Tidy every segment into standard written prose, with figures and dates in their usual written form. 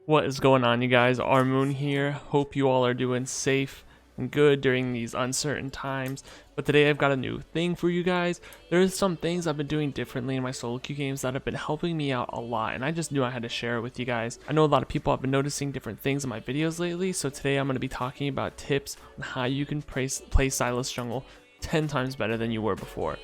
What is going on, you guys? Armooon here. Hope you all are doing safe and good during these uncertain times. But today I've got a new thing for you guys. There's some things I've been doing differently in my solo queue games that have been helping me out a lot, and I just knew I had to share it with you guys. I know a lot of people have been noticing different things in my videos lately, so today I'm going to be talking about tips on how you can play SYLAS jungle 10 times better than you were before.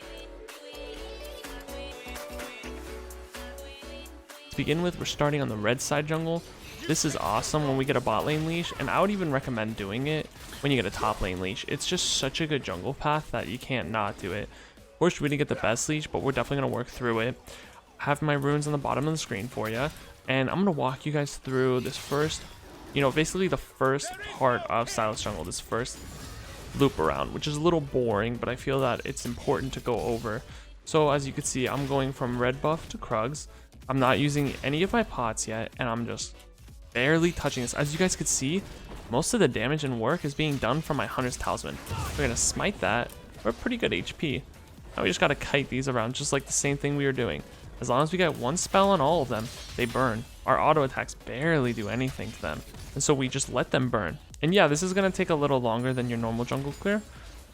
To begin with, we're starting on the red side jungle. This is awesome when we get a bot lane leash, and I would even recommend doing it when you get a top lane leash. It's just such a good jungle path that you can't not do it. Of course, we didn't get the best leash, but we're definitely going to work through it. I have my runes on the bottom of the screen for you, and I'm going to walk you guys through this first, basically the first part of SYLAS jungle, this first loop around, which is a little boring, but I feel that it's important to go over. So as you can see, I'm going from red buff to Krugs. I'm not using any of my pots yet, and I'm just barely touching this. As you guys could see, most of the damage and work is being done from my Hunter's Talisman. We're gonna smite that. We're pretty good HP. Now we just gotta kite these around, just like the same thing we were doing. As long as we get one spell on all of them, they burn. Our auto attacks barely do anything to them, and so we just let them burn. And yeah, this is gonna take a little longer than your normal jungle clear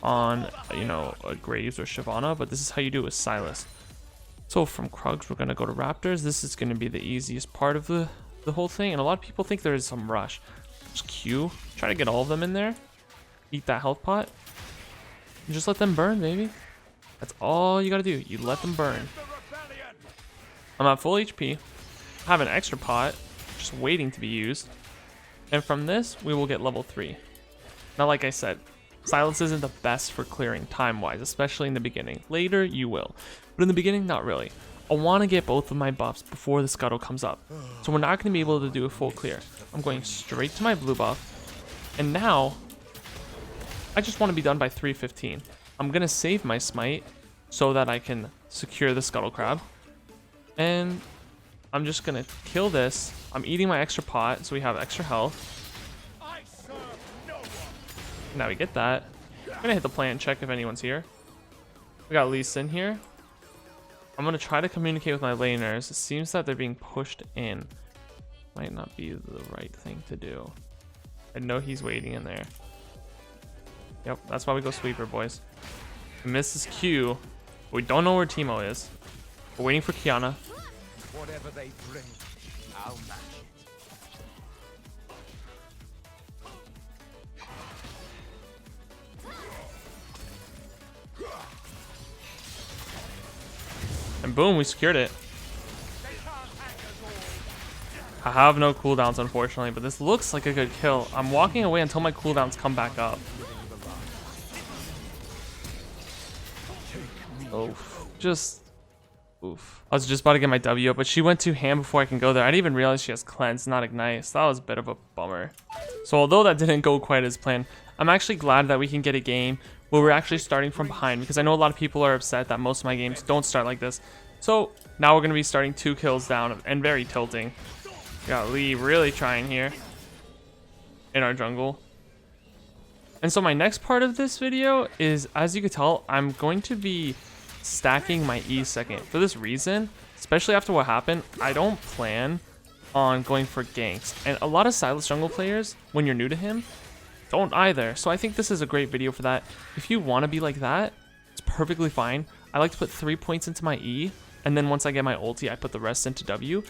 on, a Graves or Shyvana, but this is how you do it with SYLAS. So from Krugs, we're gonna go to Raptors. This is gonna be the easiest part of the whole thing, and a lot of people think there is some rush. Just Q, try to get all of them in there, eat that health pot, and just let them burn, baby. That's all you gotta do. You let them burn. I'm at full HP, I have an extra pot just waiting to be used, and from this we will get level 3. Now, like I said, SYLAS isn't the best for clearing time wise, especially in the beginning. Later you will, but in the beginning not really. I want to get both of my buffs before the scuttle comes up, so we're not going to be able to do a full clear. I'm going straight to my blue buff, and now I just want to be done by 3:15. I'm going to save my smite so that I can secure the scuttle crab, and I'm just going to kill this. I'm eating my extra pot so we have extra health. Now we get that. I'm going to hit the plant check if anyone's here. We got Lee Sin here. I'm going to try to communicate with my laners. It seems that they're being pushed in. Might not be the right thing to do. I know he's waiting in there. Yep, that's why we go sweeper, boys. We missed his Q. But we don't know where Teemo is. We're waiting for Kiana. Whatever they bring, I'll match it. And boom, we secured it. I have no cooldowns, unfortunately, but this looks like a good kill. I'm walking away until my cooldowns come back up. Oof. Oof. I was just about to get my W up, but she went too ham before I can go there. I didn't even realize she has cleanse, not ignite. So that was a bit of a bummer. So although that didn't go quite as planned, I'm actually glad that we can get a game where we're actually starting from behind, because I know a lot of people are upset that most of my games don't start like this. So now we're going to be starting 2 kills down and very tilting. We got Lee really trying here in our jungle. And so my next part of this video is, as you can tell, I'm going to be stacking my E second. For this reason, especially after what happened, I don't plan on going for ganks. And a lot of SYLAS jungle players, when you're new to him, don't either. So I think this is a great video for that. If you want to be like that, it's perfectly fine. I like to put 3 points into my E, and then once I get my ulti, I put the rest into W.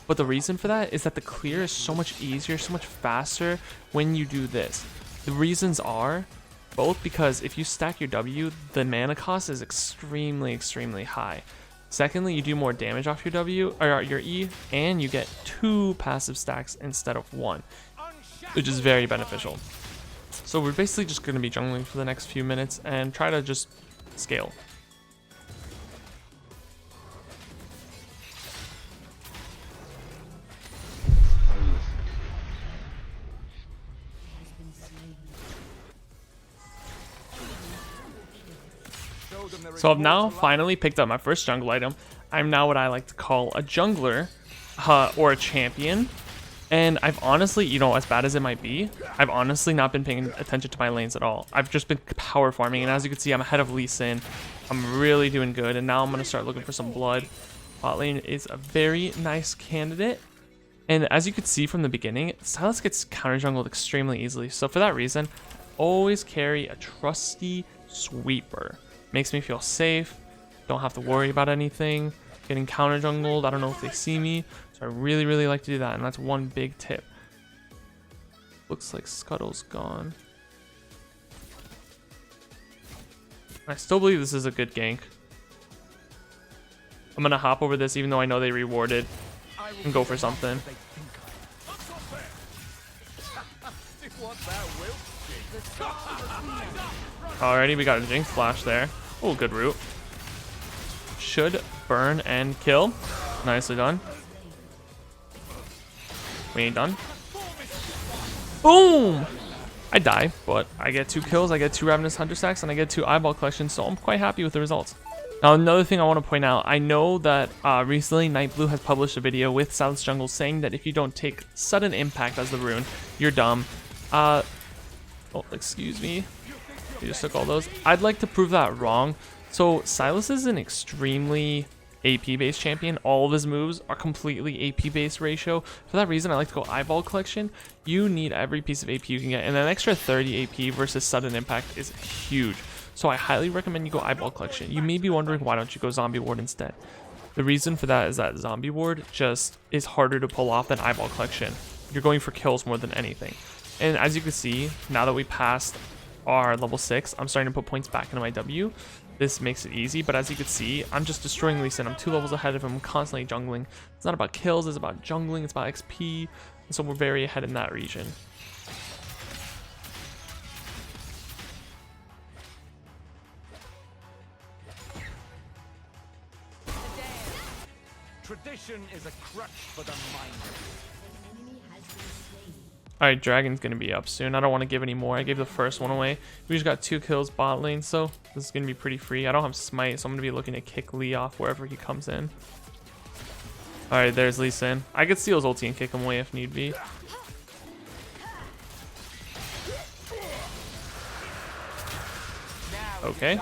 But the reason for that is that the clear is so much easier, so much faster when you do this. The reasons are both because if you stack your W, the mana cost is extremely, extremely high. Secondly, you do more damage off your W or your E, and you get 2 passive stacks instead of 1, which is very beneficial. So we're basically just going to be jungling for the next few minutes and try to just scale. So I've now finally picked up my first jungle item. I'm now what I like to call a jungler or a champion. And I've honestly, as bad as it might be, I've honestly not been paying attention to my lanes at all. I've just been power farming, and as you can see, I'm ahead of Lee Sin. I'm really doing good, and now I'm going to start looking for some blood. Bot lane is a very nice candidate, And as you could see from the beginning, SYLAS gets counter jungled extremely easily. So for that reason, always carry a trusty sweeper. Makes me feel safe. Don't have to worry about anything. Getting counter jungled, I don't know if they see me. So I really, really like to do that. And that's one big tip. Looks like Scuttle's gone. I still believe this is a good gank. I'm going to hop over this even though I know they rewarded. And go for something. Alrighty, we got a Jinx flash there. Oh, good root. Should burn and kill. Nicely done. We ain't done. Boom! I die, but I get 2 kills, I get 2 Ravenous Hunter stacks, and I get 2 eyeball collections, so I'm quite happy with the results. Now, another thing I want to point out, I know that recently Nightblue has published a video with SYLAS Jungle saying that if you don't take sudden impact as the rune, you're dumb. Oh, excuse me. You just took all those. I'd like to prove that wrong. So SYLAS is an extremely AP-based champion. All of his moves are completely AP-based ratio. For that reason, I like to go eyeball collection. You need every piece of AP you can get, and an extra 30 AP versus sudden impact is huge. So I highly recommend you go eyeball collection. You may be wondering, why don't you go zombie ward instead? The reason for that is that zombie ward just is harder to pull off than eyeball collection. You're going for kills more than anything. And as you can see, now that we passed our level 6, I'm starting to put points back into my W. This makes it easy, but as you can see, I'm just destroying Lee Sin. I'm 2 levels ahead of him, constantly jungling. It's not about kills, it's about jungling, it's about XP. And so we're very ahead in that region. Tradition is a crutch for the mind. Alright, Dragon's gonna be up soon. I don't want to give any more. I gave the first one away. We just got 2 kills bot lane, so this is gonna be pretty free. I don't have smite, so I'm gonna be looking to kick Lee off wherever he comes in. Alright, there's Lee Sin. I could steal his ulti and kick him away if need be. Okay.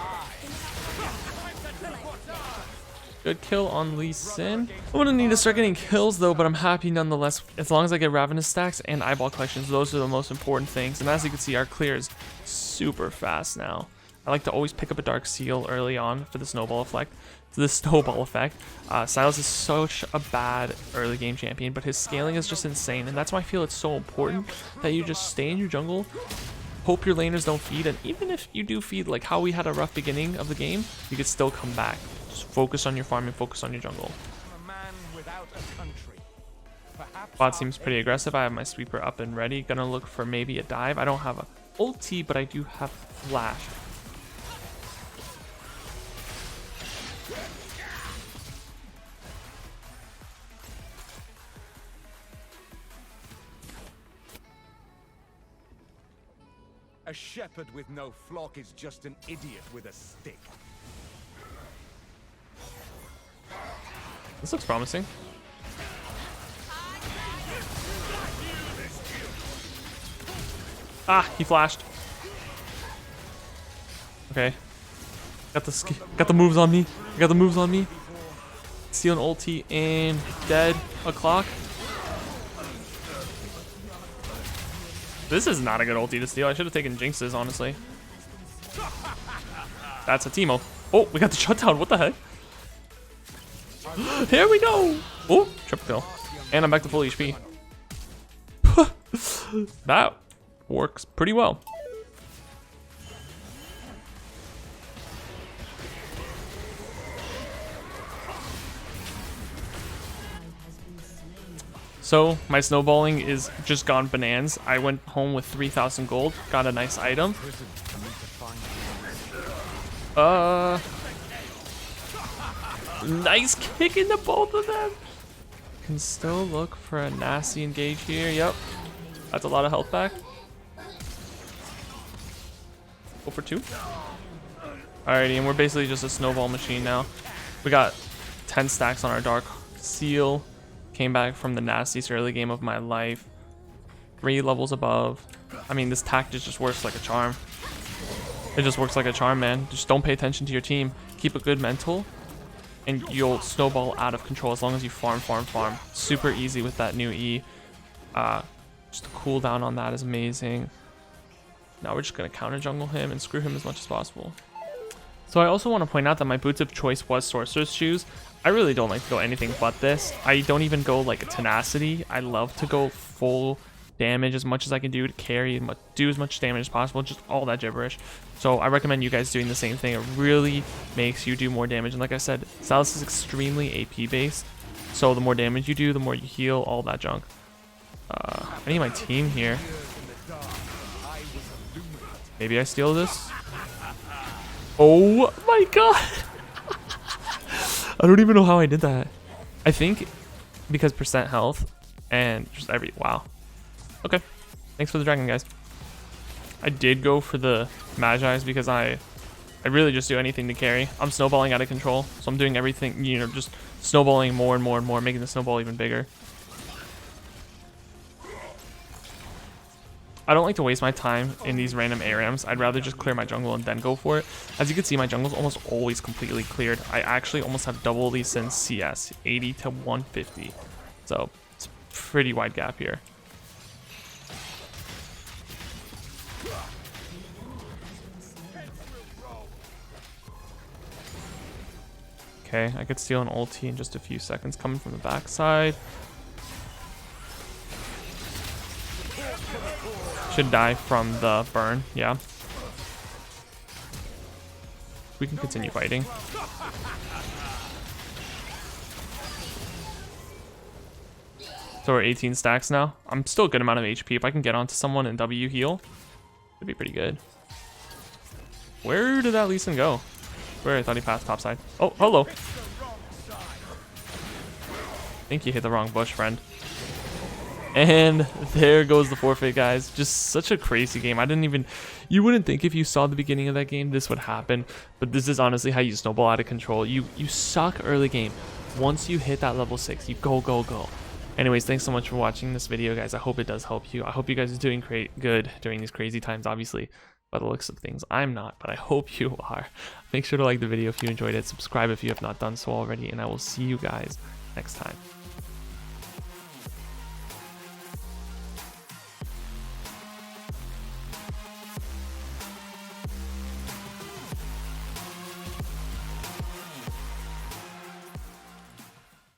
Good kill on Lee Sin. I'm gonna need to start getting kills though, but I'm happy nonetheless. As long as I get Ravenous stacks and eyeball collections, those are the most important things. And as you can see, our clear is super fast now. I like to always pick up a Dark Seal early on for the snowball effect. SYLAS is such a bad early game champion, but his scaling is just insane. And that's why I feel it's so important that you just stay in your jungle, hope your laners don't feed, and even if you do feed, like how we had a rough beginning of the game, you could still come back. Just focus on your farm and focus on your jungle. Bot seems pretty aggressive. I have my sweeper up and ready. Gonna look for maybe a dive. I don't have a ulti, but I do have flash. A shepherd with no flock is just an idiot with a stick. This looks promising. Ah, he flashed. Okay. Got the moves on me. I got the moves on me. Steal an ulti and dead. A clock. This is not a good ulti to steal. I should have taken Jinx's, honestly. That's a Teemo. Oh, we got the shutdown. What the heck? Here we go. Oh, triple kill. And I'm back to full HP. That works pretty well. So my snowballing is just gone bananas. I went home with 3,000 gold, got a nice item. Nice kick into both of them. Can still look for a nasty engage here. Yep, that's a lot of health back. Go for 2. Alrighty, and we're basically just a snowball machine now. We got 10 stacks on our Dark Seal. Came back from the nastiest early game of my life. 3 levels above. I mean, this tactic just works like a charm. It just works like a charm, man. Just don't pay attention to your team. Keep a good mental. and you'll snowball out of control as long as you farm. Super easy with that new E. Just the cooldown on that is amazing. Now we're just going to counter jungle him and screw him as much as possible. So I also want to point out that my boots of choice was Sorcerer's Shoes. I really don't like to go anything but this. I don't even go like a tenacity. I love to go full damage as much as I can do to carry and do as much damage as possible, just all that gibberish. So I recommend you guys doing the same thing. It really makes you do more damage. And like I said, SYLAS is extremely AP based. So the more damage you do, the more you heal, all that junk. I need my team here. Maybe I steal this. Oh my god. I don't even know how I did that. I think because percent health and just wow. Okay. Thanks for the dragon, guys. I did go for the Magi's because I really just do anything to carry. I'm snowballing out of control. So I'm doing everything, you know, just snowballing more and more, making the snowball even bigger. I don't like to waste my time in these random ARAMs. I'd rather just clear my jungle and then go for it. As you can see, my jungle's almost always completely cleared. I actually almost have double these since CS, 80 to 150. So it's a pretty wide gap here. Okay, I could steal an ulti in just a few seconds coming from the backside. Should die from the burn, yeah. We can continue fighting. So we're 18 stacks now. I'm still a good amount of HP. If I can get onto someone and W heal, it'd be pretty good. Where did that Lee Sin go? Where? I thought he passed topside. Oh, hello. I think you hit the wrong bush, friend. And there goes the forfeit, guys. Just such a crazy game. You wouldn't think if you saw the beginning of that game this would happen, but this is honestly how you snowball out of control. You suck early game. Once you hit that level 6, you go. Anyways, thanks so much for watching this video, guys. I hope it does help you. I hope you guys are doing good during these crazy times. Obviously, by the looks of things, I'm not, but I hope you are. Make sure to like the video if you enjoyed it. Subscribe if you have not done so already, and I will see you guys next time.